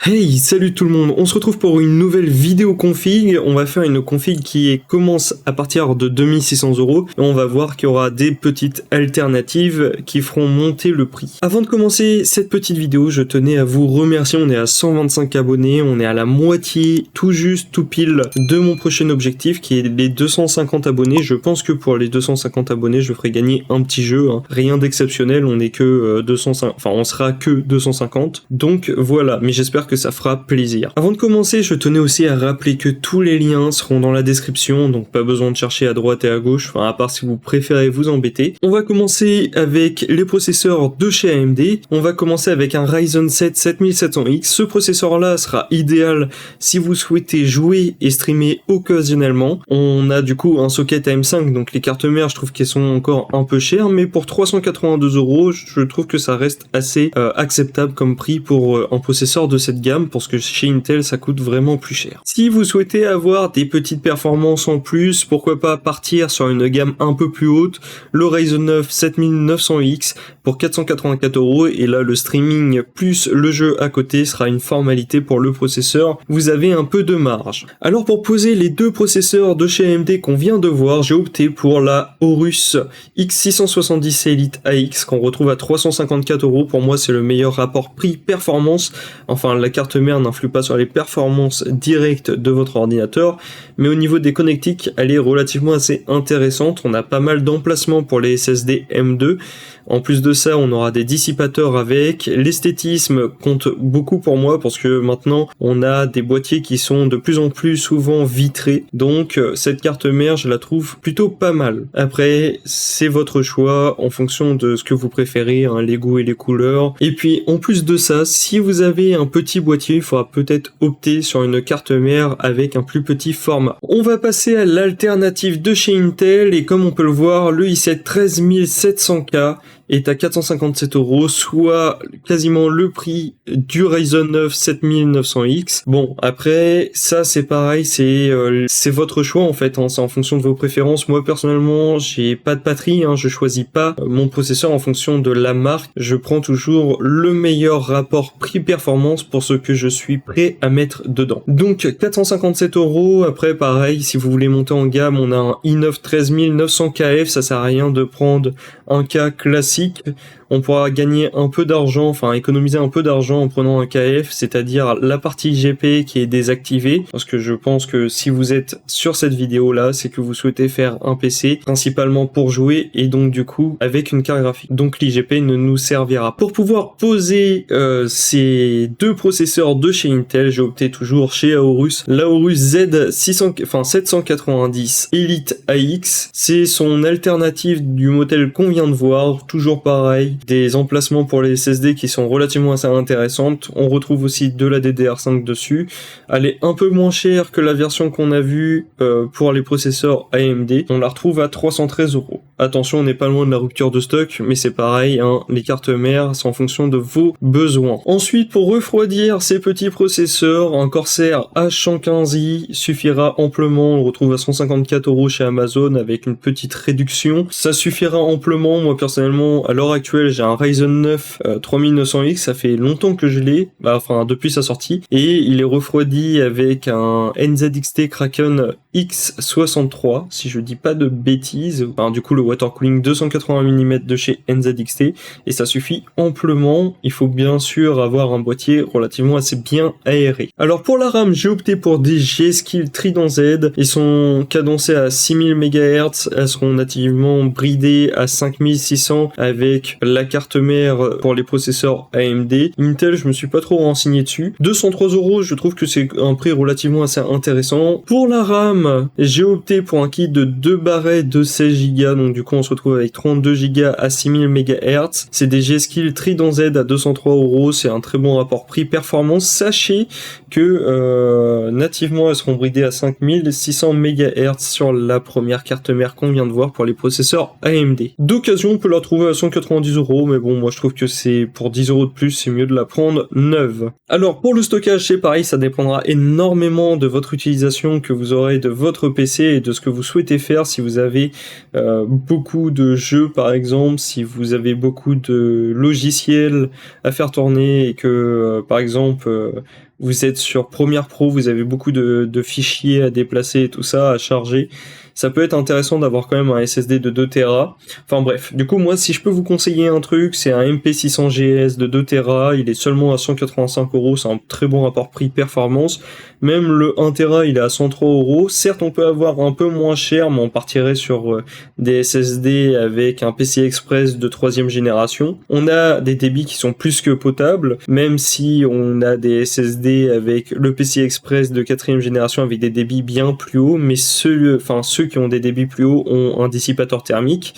Hey, salut tout le monde, on se retrouve pour une nouvelle vidéo config. On va faire une config commence à partir de 2600 € et on va voir qu'il y aura des petites alternatives qui feront monter le prix. Avant de commencer cette petite vidéo, je tenais à vous remercier. On est à 125 abonnés, on est à la moitié, tout juste, tout pile de mon prochain objectif qui est les 250 abonnés. Je pense que pour les 250 abonnés, je ferai gagner un petit jeu, hein. Rien d'exceptionnel, on est que 250, enfin on sera que 250. Donc voilà, mais j'espère que ça fera plaisir. Avant de commencer, je tenais aussi à rappeler que tous les liens seront dans la description, donc pas besoin de chercher à droite et à gauche, enfin à part si vous préférez vous embêter. On va commencer avec les processeurs de chez AMD. On va commencer avec un Ryzen 7 7700X. Ce processeur-là sera idéal si vous souhaitez jouer et streamer occasionnellement. On a du coup un socket AM5, donc les cartes mères, je trouve qu'elles sont encore un peu chères, mais pour 382 €, je trouve que ça reste assez acceptable comme prix pour un processeur de cette gamme, parce que chez Intel ça coûte vraiment plus cher. Si vous souhaitez avoir des petites performances en plus, pourquoi pas partir sur une gamme un peu plus haute, le Ryzen 9 7900X pour 484 €, et là le streaming plus le jeu à côté sera une formalité pour le processeur, vous avez un peu de marge. Alors pour poser les deux processeurs de chez AMD qu'on vient de voir, j'ai opté pour la Aorus X670 Elite AX qu'on retrouve à 354 €. Pour moi c'est le meilleur rapport prix-performance, enfin la carte mère n'influe pas sur les performances directes de votre ordinateur, mais au niveau des connectiques, elle est relativement assez intéressante. On a pas mal d'emplacements pour les SSD M2. En plus de ça, on aura des dissipateurs avec. L'esthétisme compte beaucoup pour moi parce que maintenant, on a des boîtiers qui sont de plus en plus souvent vitrés. Donc, cette carte mère, je la trouve plutôt pas mal. Après, c'est votre choix en fonction de ce que vous préférez, hein, les goûts et les couleurs. Et puis, en plus de ça, si vous avez un petit boîtier, il faudra peut-être opter sur une carte mère avec un plus petit format. On va passer à l'alternative de chez Intel, et comme on peut le voir, le i7 13700K est à 457 €, soit quasiment le prix du Ryzen 9 7900X. Bon, après, ça c'est pareil, c'est votre choix en fait, hein, c'est en fonction de vos préférences. Moi personnellement, j'ai pas de patrie, hein, je choisis pas mon processeur en fonction de la marque, je prends toujours le meilleur rapport prix-performance pour ce que je suis prêt à mettre dedans. Donc 457 €, après pareil, si vous voulez monter en gamme, on a un i9 13900KF, ça sert à rien de prendre un K classique. On pourra gagner un peu d'argent, enfin économiser un peu d'argent en prenant un KF, c'est-à-dire la partie IGP qui est désactivée, parce que je pense que si vous êtes sur cette vidéo là, c'est que vous souhaitez faire un PC principalement pour jouer et donc du coup avec une carte graphique. Donc l'IGP ne nous servira. Pour pouvoir poser ces deux processeurs de chez Intel, j'ai opté toujours chez Aorus, l'Aorus Z790 Elite AX. C'est son alternative du modèle qu'on vient de voir, toujours pareil, des emplacements pour les SSD qui sont relativement assez intéressantes. On retrouve aussi de la DDR5 dessus. Elle est un peu moins chère que la version qu'on a vue pour les processeurs AMD. On la retrouve à 313 €. Attention, on n'est pas loin de la rupture de stock, mais c'est pareil, hein, les cartes mères, c'est en fonction de vos besoins. Ensuite, pour refroidir ces petits processeurs, un Corsair H115i suffira amplement. On le retrouve à 154 € chez Amazon avec une petite réduction. Ça suffira amplement. Moi personnellement, à l'heure actuelle, j'ai un Ryzen 9 3900X, ça fait longtemps que je l'ai, enfin depuis sa sortie, et il est refroidi avec un NZXT Kraken X63, si je dis pas de bêtises. Enfin, du coup, le water cooling 280 mm de chez NZXT, et ça suffit amplement. Il faut bien sûr avoir un boîtier relativement assez bien aéré. Alors pour la RAM, j'ai opté pour des G-Skill Trident Z. Ils sont cadencés à 6000 MHz, elles seront nativement bridées à 5600 avec la carte mère pour les processeurs AMD. Intel, je me suis pas trop renseigné dessus. 203 €, je trouve que c'est un prix relativement assez intéressant. Pour la RAM, j'ai opté pour un kit de 2 barrettes de 16 Go, donc du coup on se retrouve avec 32 Go à 6000 MHz. C'est des G-Skill Trident Z à 203 €, c'est un très bon rapport prix-performance. Sachez que nativement elles seront bridées à 5600 MHz sur la première carte mère qu'on vient de voir pour les processeurs AMD. D'occasion, on peut la trouver à 190 €, mais bon, moi je trouve que c'est pour 10 € de plus, c'est mieux de la prendre neuve. Alors pour le stockage, c'est pareil, ça dépendra énormément de votre utilisation que vous aurez de votre PC et de ce que vous souhaitez faire. Si vous avez beaucoup de jeux par exemple, si vous avez beaucoup de logiciels à faire tourner et que par exemple vous êtes sur Premiere Pro, vous avez beaucoup de fichiers à déplacer et tout ça, à charger. Ça peut être intéressant d'avoir quand même un SSD de 2 Tera. Enfin bref, du coup moi si je peux vous conseiller un truc, c'est un MP600GS de 2 Tera, il est seulement à 185€, c'est un très bon rapport prix-performance. Même le 1 Tera il est à 103€. Certes on peut avoir un peu moins cher, mais on partirait sur des SSD avec un PCI Express de 3ème génération. On a des débits qui sont plus que potables, même si on a des SSD avec le PCI Express de 4ème génération avec des débits bien plus hauts, mais ceux qui ont des débits plus hauts ont un dissipateur thermique,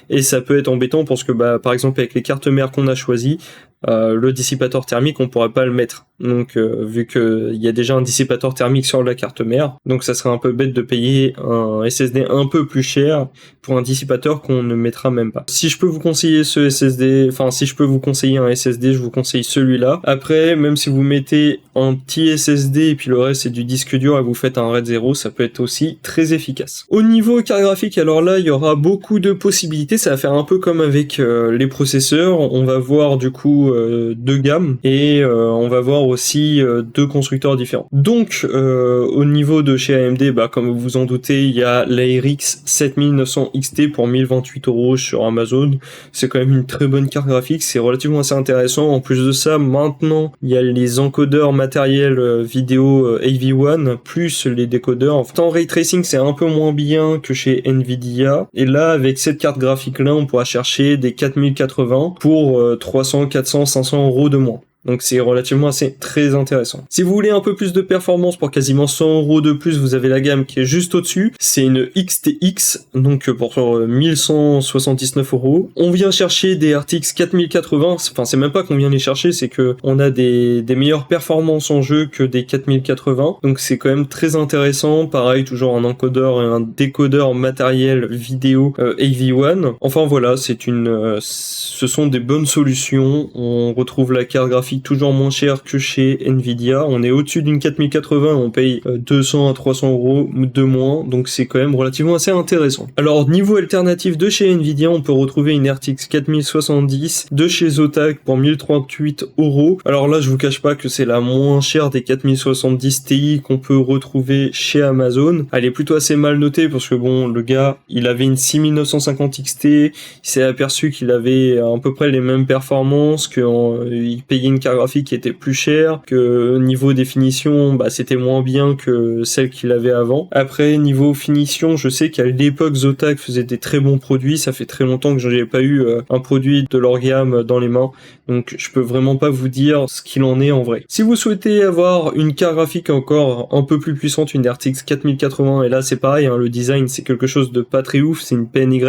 et ça peut être embêtant parce que par exemple avec les cartes mères qu'on a choisies, le dissipateur thermique on pourrait pas le mettre, donc vu qu'il y a déjà un dissipateur thermique sur la carte mère, donc ça serait un peu bête de payer un SSD un peu plus cher pour un dissipateur qu'on ne mettra même pas. Si je peux vous conseiller ce SSD, si je peux vous conseiller un SSD, je vous conseille celui-là. Après, même si vous mettez un petit SSD et puis le reste c'est du disque dur et vous faites un RAID 0, ça peut être aussi très efficace. Au niveau carte graphique, alors là il y aura beaucoup de possibilités, ça va faire un peu comme avec les processeurs, on va voir du coup deux gammes et on va voir aussi deux constructeurs différents. Donc au niveau de chez AMD, comme vous vous en doutez, il y a la RX 7900 XT pour 1028€ sur Amazon. C'est quand même une très bonne carte graphique, c'est relativement assez intéressant. En plus de ça, maintenant il y a les encodeurs matériels vidéo AV1 plus les décodeurs. En ray tracing c'est un peu moins bien que chez Nvidia, et là avec cette carte graphique là on pourra chercher des 4080 pour 300, 400, 500€ de moins. Donc c'est relativement assez très intéressant. Si vous voulez un peu plus de performance pour quasiment 100€ de plus, vous avez la gamme qui est juste au-dessus. C'est une XTX, donc pour 1179€. On vient chercher des RTX 4080. Enfin, c'est même pas qu'on vient les chercher, c'est que on a des meilleures performances en jeu que des 4080. Donc c'est quand même très intéressant. Pareil, toujours un encodeur et un décodeur matériel vidéo AV1. Enfin voilà, ce sont des bonnes solutions. On retrouve la carte graphique toujours moins cher que chez Nvidia. On est au-dessus d'une 4080, on paye 200 à 300€ de moins, donc c'est quand même relativement assez intéressant. Alors niveau alternatif de chez Nvidia, on peut retrouver une RTX 4070 de chez Zotac pour 1038€. Alors là je vous cache pas que c'est la moins chère des 4070 Ti qu'on peut retrouver chez Amazon. Elle est plutôt assez mal notée parce que bon, le gars il avait une 6950 XT, il s'est aperçu qu'il avait à peu près les mêmes performances, qu'il payait une carte graphique qui était plus chère, que niveau définition c'était moins bien que celle qu'il avait avant. Après niveau finition, je sais qu'à l'époque Zotac faisait des très bons produits, ça fait très longtemps que je n'ai pas eu un produit de leur gamme dans les mains, donc je peux vraiment pas vous dire ce qu'il en est en vrai. Si vous souhaitez avoir une carte graphique encore un peu plus puissante, une RTX 4080, et là c'est pareil, le design c'est quelque chose de pas très ouf, c'est une PNY,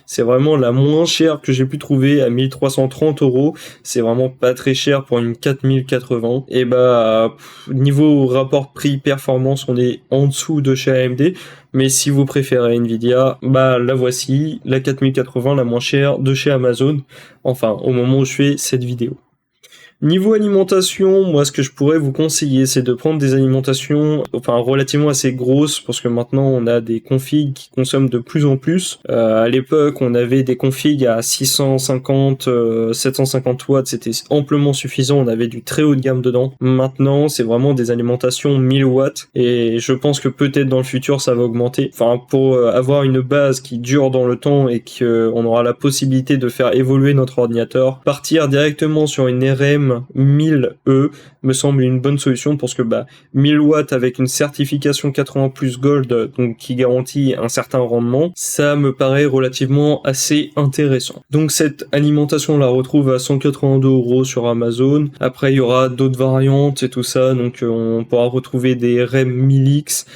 c'est vraiment la moins chère que j'ai pu trouver à 1330€, c'est vraiment pas très cher pour une 4080, et niveau rapport prix-performance on est en dessous de chez AMD, mais si vous préférez Nvidia, la voici, la 4080 la moins chère de chez Amazon, enfin au moment où je fais cette vidéo. Niveau alimentation, moi ce que je pourrais vous conseiller c'est de prendre des alimentations relativement assez grosses, parce que maintenant on a des configs qui consomment de plus en plus. À l'époque on avait des configs à 650, 750 watts, c'était amplement suffisant, on avait du très haut de gamme dedans. Maintenant c'est vraiment des alimentations 1000 watts, et je pense que peut-être dans le futur ça va augmenter. Pour avoir une base qui dure dans le temps et qu'on aura la possibilité de faire évoluer notre ordinateur, partir directement sur une RM 1000E me semble une bonne solution, parce que 1000 watts avec une certification 80 plus Gold, donc qui garantit un certain rendement, ça me paraît relativement assez intéressant. Donc cette alimentation on la retrouve à 182€ sur Amazon. Après il y aura d'autres variantes et tout ça, donc on pourra retrouver des REM 1000X.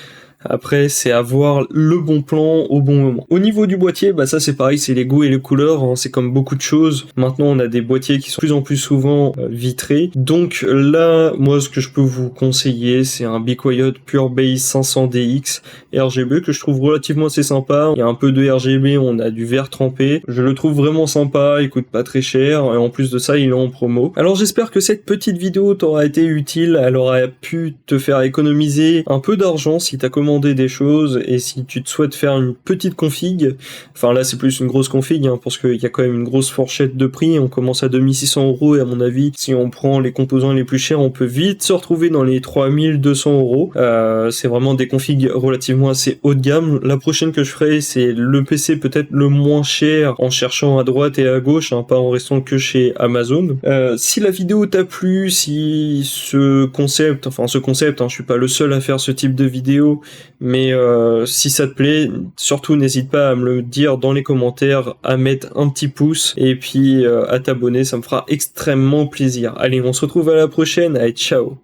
Après, c'est avoir le bon plan au bon moment. Au niveau du boîtier, ça c'est pareil, c'est les goûts et les couleurs, c'est comme beaucoup de choses. Maintenant, on a des boîtiers qui sont de plus en plus souvent vitrés. Donc là, moi, ce que je peux vous conseiller, c'est un Be Quiet Pure Base 500DX RGB que je trouve relativement assez sympa. Il y a un peu de RGB, on a du vert trempé. Je le trouve vraiment sympa, il coûte pas très cher, et en plus de ça, il est en promo. Alors j'espère que cette petite vidéo t'aura été utile, elle aura pu te faire économiser un peu d'argent si t'as commencé commander des choses, et si tu te souhaites faire une petite config, enfin là c'est plus une grosse config, hein, parce qu'il y a quand même une grosse fourchette de prix, on commence à 2600 €, et à mon avis, si on prend les composants les plus chers, on peut vite se retrouver dans les 3200 €. C'est vraiment des configs relativement assez haut de gamme. La prochaine que je ferai, c'est le PC peut-être le moins cher, en cherchant à droite et à gauche, hein, pas en restant que chez Amazon. Si la vidéo t'a plu, si ce concept, hein, je suis pas le seul à faire ce type de vidéo, mais si ça te plaît, surtout n'hésite pas à me le dire dans les commentaires, à mettre un petit pouce, et puis à t'abonner, ça me fera extrêmement plaisir. Allez, on se retrouve à la prochaine, allez, ciao!